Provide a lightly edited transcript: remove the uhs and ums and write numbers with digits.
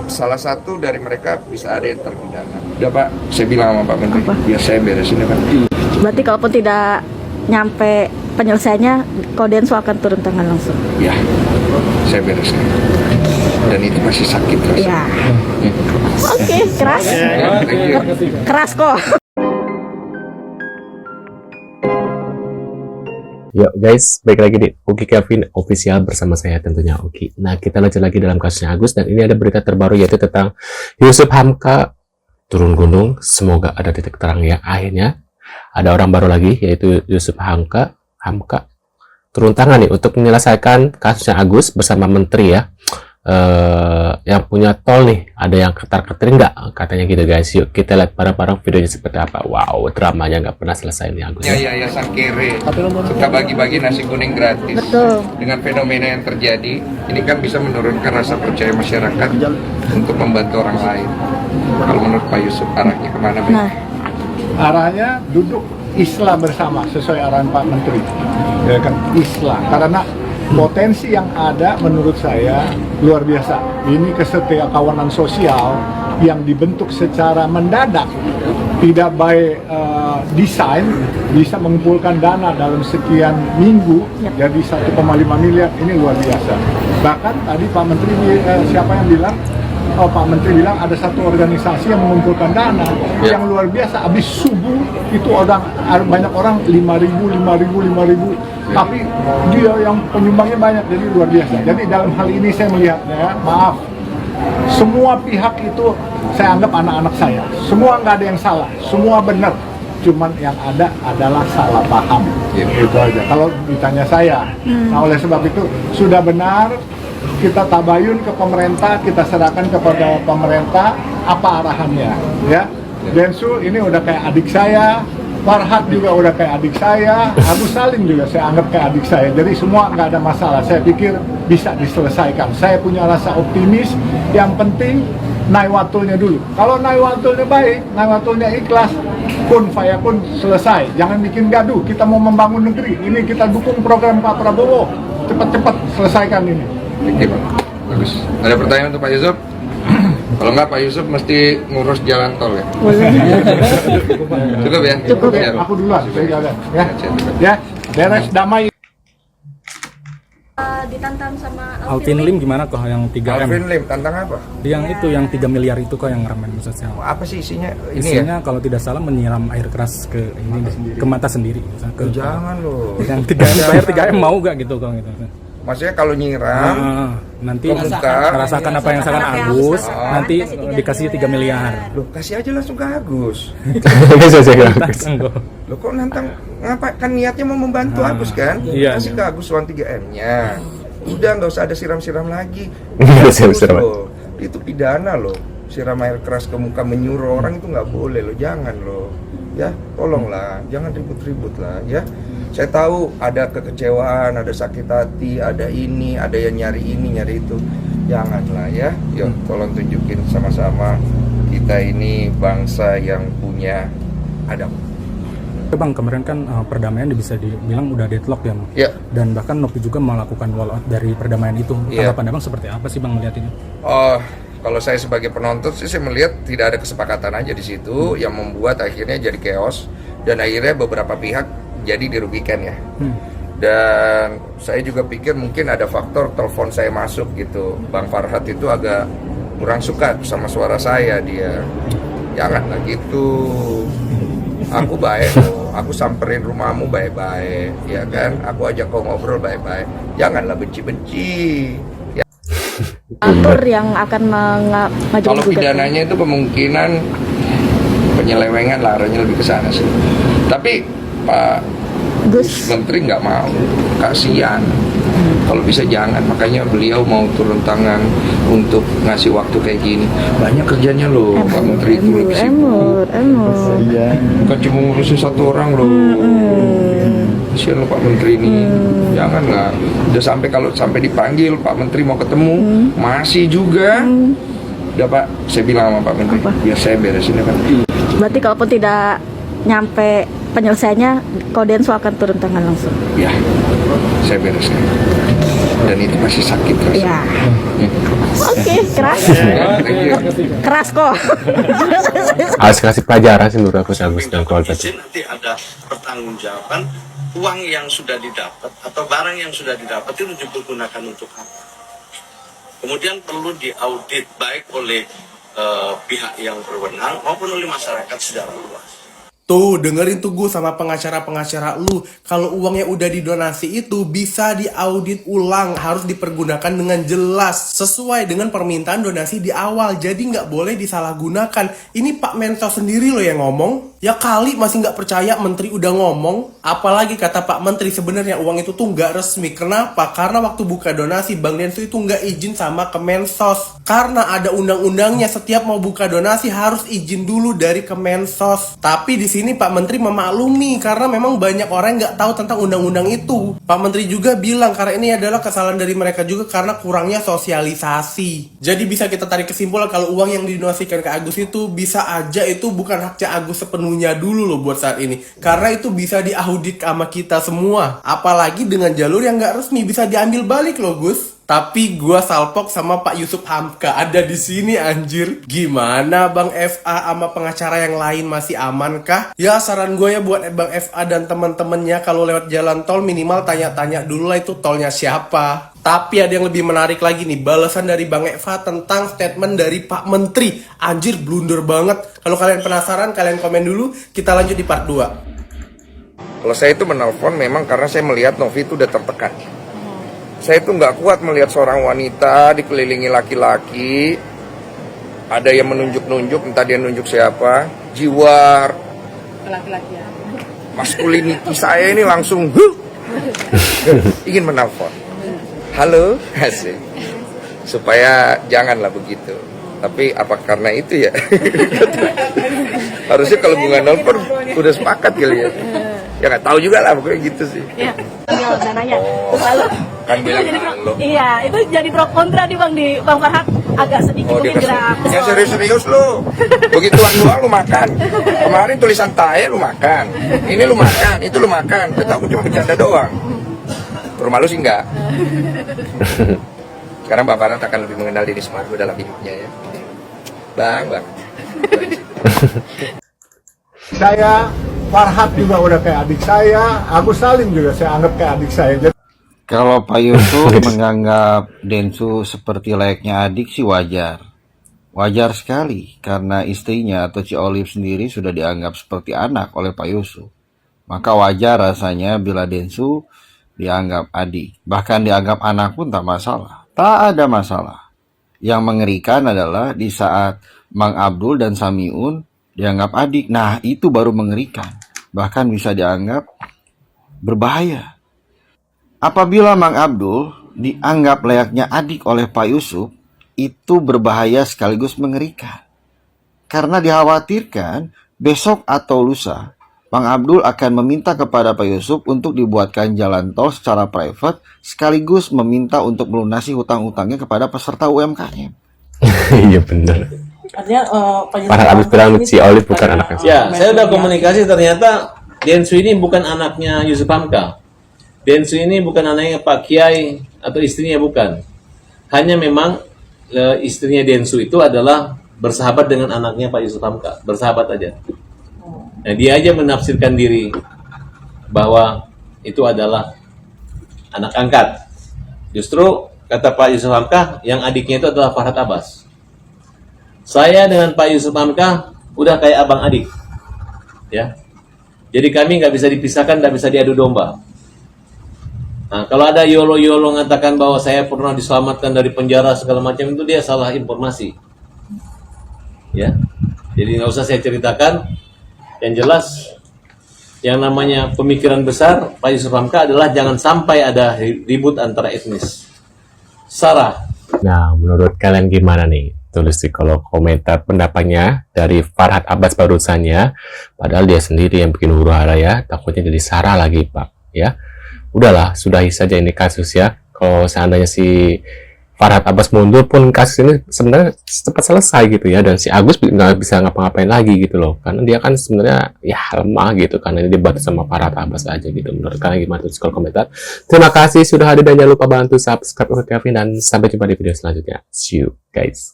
salah satu dari mereka bisa ada yang terpidana. Udah Pak, saya bilang sama Pak Menteri, biar saya beresin ya Pak. Berarti kalaupun tidak nyampe penyelesaiannya, Kodensu akan turun tangan langsung. Ya, saya bereskan. Dan itu masih sakit rasanya. Ya. Oke, keras. Ya, thank you. Keras kok. Yuk guys, balik lagi di Oki Kevin Official bersama saya tentunya Oki. Nah, kita lanjut lagi dalam kasusnya Agus, dan ini ada berita terbaru yaitu tentang Yusuf Hamka turun gunung. Semoga ada titik terang ya. Akhirnya ada orang baru lagi yaitu Yusuf Hamka turun tangan nih untuk menyelesaikan kasusnya Agus bersama menteri ya. Yang punya tol nih, ada yang ketar-ketir nggak katanya gitu guys. Yuk kita lihat bareng-bareng videonya seperti apa. Wow, dramanya nggak pernah selesai nih Agus. Ya, sang kere suka bagi-bagi nasi kuning gratis. Betul. Dengan fenomena yang terjadi, ini kan bisa menurunkan rasa percaya masyarakat untuk membantu orang lain. Kalau menurut Pak Yusuf, arahnya kemana? Nah, arahnya duduk Islam bersama sesuai arahan Pak Menteri, ya kan, Islam, karena potensi yang ada menurut saya luar biasa. Ini kesetiakawanan sosial yang dibentuk secara mendadak, tidak by desain, bisa mengumpulkan dana dalam sekian minggu jadi 1,5 miliar, ini luar biasa. Bahkan tadi Pak Menteri, siapa yang bilang? Oh, Pak Menteri bilang ada satu organisasi yang mengumpulkan dana yang luar biasa. Habis subuh itu banyak orang 5.000, tapi dia yang penyumbangnya banyak, jadi luar biasa. Jadi dalam hal ini saya melihatnya, maaf, semua pihak itu saya anggap anak-anak saya. Semua nggak ada yang salah, semua benar. Cuman yang ada adalah salah paham. Itu aja. Kalau ditanya saya, nah oleh sebab itu sudah benar. Kita tabayun ke pemerintah, kita serahkan kepada pemerintah apa arahannya, ya. Densu ini udah kayak adik saya, Farhat juga udah kayak adik saya, Agus Salim juga saya anggap kayak adik saya. Jadi semua nggak ada masalah. Saya pikir bisa diselesaikan. Saya punya rasa optimis. Yang penting naik-watulnya dulu. Kalau naik-watulnya baik, naik-watulnya ikhlas, kun fayakun, selesai. Jangan bikin gaduh. Kita mau membangun negeri. Ini kita dukung program Pak Prabowo. Cepat-cepat selesaikan ini. Oke Pak, bagus. Ada pertanyaan untuk Pak Yusuf? Kalau nggak Pak Yusuf mesti ngurus jalan tol ya? Cukup ya? Cukup Ya. ya. Aku duluan, saya jalan. Ya, beres damai. ditantang sama Alvin Lim gimana kok yang 3M? Alvin Lim, tantang apa? Yang itu yang 3 miliar itu kok yang ramen maksudnya. Apa sih isinya? Ini Isinya ya? kalau tidak salah menyiram air keras ke ke mata sendiri. Misalnya ke, Jangan loh. yang 3M bayar 3M mau gak gitu kok gitu. Maksudnya kalau nyiram, Nanti Pemuka. merasakan apa yang rasakan Agus, nanti dikasih 3 miliar. loh kasih aja langsung ke Agus. Loh kok nantang, ngapa? Kan niatnya mau membantu Agus kan? Iya. Kasih ke Agus uang 3M-nya. Udah nggak usah ada siram-siram lagi. Nggak usah Terus siram. loh, itu pidana loh. Siram air keras ke muka menyuruh orang itu nggak boleh loh, jangan loh. Ya, tolonglah, jangan ribut-ribut lah ya. Saya tahu ada kekecewaan, ada sakit hati, ada ini, ada yang nyari ini, nyari itu. Janganlah ya. Yuk, tolong tunjukin sama-sama kita ini bangsa yang punya adab. Bang, kemarin kan perdamaian bisa dibilang udah deadlock ya, Bang? Ya. Dan bahkan Nopi juga melakukan walkout dari perdamaian itu. Iya. Tanggapan Abang seperti apa sih Bang melihat ini? Oh, kalau saya sebagai penonton sih saya melihat tidak ada kesepakatan aja di situ yang membuat akhirnya jadi chaos dan akhirnya beberapa pihak jadi dirugikan ya. Dan saya juga pikir mungkin ada faktor telepon saya masuk gitu. Bang Farhat itu agak kurang suka sama suara saya dia. Janganlah gitu. Aku baik loh, aku samperin rumahmu baik-baik, ya kan? Aku ajak kau ngobrol baik-baik. Janganlah benci-benci. Ya. atur yang akan mengajukan Kalau gugatan. pidananya itu kemungkinan penyelewengan lah, arahnya lebih ke sana sih. Tapi Pak Gus, Menteri nggak mau, kasihan. Kalau bisa jangan, makanya beliau mau turun tangan untuk ngasih waktu kayak gini. Banyak kerjanya loh, Pak Menteri itu lebih sibuk. Bukan cuma ngurusin satu orang loh. Kasihan loh Pak Menteri ini. Janganlah. Udah sampai kalau sampai dipanggil Pak Menteri mau ketemu, masih juga. Udah Pak, saya bilang sama Pak Menteri, biar saya beresin ya Pak. berarti kalaupun tidak nyampe penyelesaiannya, Kodensu akan turun tangan langsung. Ya, saya bereskan. dan itu pasti sakit. Iya. Oke, keras. Keras kok. Harus kasih pelajaran sih menurut aku si Agus dan keluarga tuh. Nanti ada pertanggungjawaban uang yang sudah didapat atau barang yang sudah didapat itu dipergunakan untuk apa. Kemudian perlu diaudit baik oleh pihak yang berwenang maupun oleh masyarakat secara luas. Tuh, dengerin tuh gue sama pengacara-pengacara lu. Kalau uangnya udah didonasi itu bisa diaudit ulang. Harus dipergunakan dengan jelas. Sesuai dengan permintaan donasi di awal. Jadi nggak boleh disalahgunakan. Ini Pak Mensos sendiri loh yang ngomong. Ya kali masih nggak percaya menteri udah ngomong. Apalagi kata Pak Menteri sebenarnya uang itu tuh nggak resmi. Kenapa? Karena waktu buka donasi Bang Densu itu nggak izin sama Kemensos. Karena ada undang-undangnya setiap mau buka donasi harus izin dulu dari Kemensos. Tapi di sini Pak Menteri memaklumi karena memang banyak orang nggak tahu tentang undang-undang itu. Pak Menteri juga bilang karena ini adalah kesalahan dari mereka juga karena kurangnya sosialisasi. Jadi bisa kita tarik kesimpulan kalau uang yang didonasikan ke Agus itu bisa aja itu bukan haknya Agus sepenuhnya dulu loh buat saat ini. Karena itu bisa diaudit sama kita semua. Apalagi dengan jalur yang nggak resmi bisa diambil balik loh Gus. Tapi gua salpok sama Pak Yusuf Hamka ada di sini anjir. Gimana Bang FA sama pengacara yang lain masih aman kah? Ya saran gue ya buat Bang FA dan teman-temannya kalau lewat jalan tol minimal tanya-tanya dulu lah itu tolnya siapa. Tapi ada yang lebih menarik lagi nih, balasan dari Bang Eva tentang statement dari Pak Menteri. Anjir blunder banget. Kalau kalian penasaran kalian komen dulu, kita lanjut di part 2. Kalau saya itu menelpon memang karena saya melihat Novi itu udah tertekan. Saya itu nggak kuat melihat seorang wanita dikelilingi laki-laki, ada yang menunjuk-nunjuk, entah dia nunjuk siapa, jiwa Laki-laki ya. masculinity saya ini langsung ingin menelpon. Halo, asik. Supaya janganlah begitu. Tapi apa karena itu ya? Harusnya kalau bunga nelpon udah sepakat kali ya. Ya nggak tahu juga lah, pokoknya gitu sih. Iya. Dan nanya. Lalu Kan bilang halo. iya, itu jadi pro kontra di Bang Farhad agak sedikit Oh, dia mungkin gerak. ya serius-serius lu. Begituan doang lu makan. Kemarin tulisan tae lu makan. Ini lu makan, itu lu makan. Udah tahu cuma bercanda doang. Rumah lu sih enggak. Sekarang Bang Farhad akan lebih mengenal diri Sumargo dalam hidupnya ya. Bang. Saya Farhad juga udah kayak adik saya, Agus Salim juga saya anggap kayak adik saya. Jadi Kalau Pak Yusuf menganggap Densu seperti layaknya adik sih wajar. Wajar sekali karena istrinya atau Ci Olive sendiri sudah dianggap seperti anak oleh Pak Yusuf. Maka wajar rasanya bila Densu dianggap adik. Bahkan dianggap anak pun tak masalah. Tak ada masalah. Yang mengerikan adalah di saat Mang Abdul dan Samiun dianggap adik. Nah itu baru mengerikan. Bahkan bisa dianggap berbahaya. Apabila Mang Abdul dianggap layaknya adik oleh Pak Yusuf, itu berbahaya sekaligus mengerikan. Karena dikhawatirkan besok atau lusa, Mang Abdul akan meminta kepada Pak Yusuf untuk dibuatkan jalan tol secara private, sekaligus meminta untuk melunasi hutang-hutangnya kepada peserta UMKM. Iya benar. Artinya Farhad habis bilang si Olive bukan anaknya. Ya, saya udah komunikasi ternyata Densu ini bukan anaknya Yusuf Hamka. Densu ini bukan anaknya Pak Kiai atau istrinya bukan. Hanya memang istrinya Densu itu adalah bersahabat dengan anaknya Pak Yusuf Hamka. Bersahabat aja. Nah, dia aja menafsirkan diri bahwa itu adalah anak angkat. Justru kata Pak Yusuf Hamka, yang adiknya itu adalah Farhad Abbas. Saya dengan Pak Yusuf Hamka udah kayak abang adik. Ya. Jadi kami nggak bisa dipisahkan, nggak bisa diadu domba. Nah, kalau ada yolo-yolo mengatakan bahwa saya pernah diselamatkan dari penjara segala macam, itu dia salah informasi. Ya, jadi nggak usah saya ceritakan. Yang jelas, yang namanya pemikiran besar Pak Yusuf Hamka adalah jangan sampai ada ribut antara etnis. Sarah. Nah, menurut kalian gimana nih? Tulis di kolom komentar pendapatnya dari Farhad Abbas barusannya. Padahal dia sendiri yang bikin huru-hara ya. Takutnya jadi sara lagi, Pak. Ya. Udahlah, sudahi saja ini kasus ya. Kalau seandainya si Farhad Abbas mundur pun kasus ini sebenarnya cepat selesai gitu ya, dan si Agus nggak bisa ngapa-ngapain lagi gitu loh, karena dia kan sebenarnya ya lemah gitu, karena ini dibantu sama Farhad Abbas aja gitu. Menurut kalian gimana tuh, kolom komentar. Terima kasih sudah hadir dan jangan lupa bantu subscribe Oki Kevin, dan sampai jumpa di video selanjutnya. See you guys.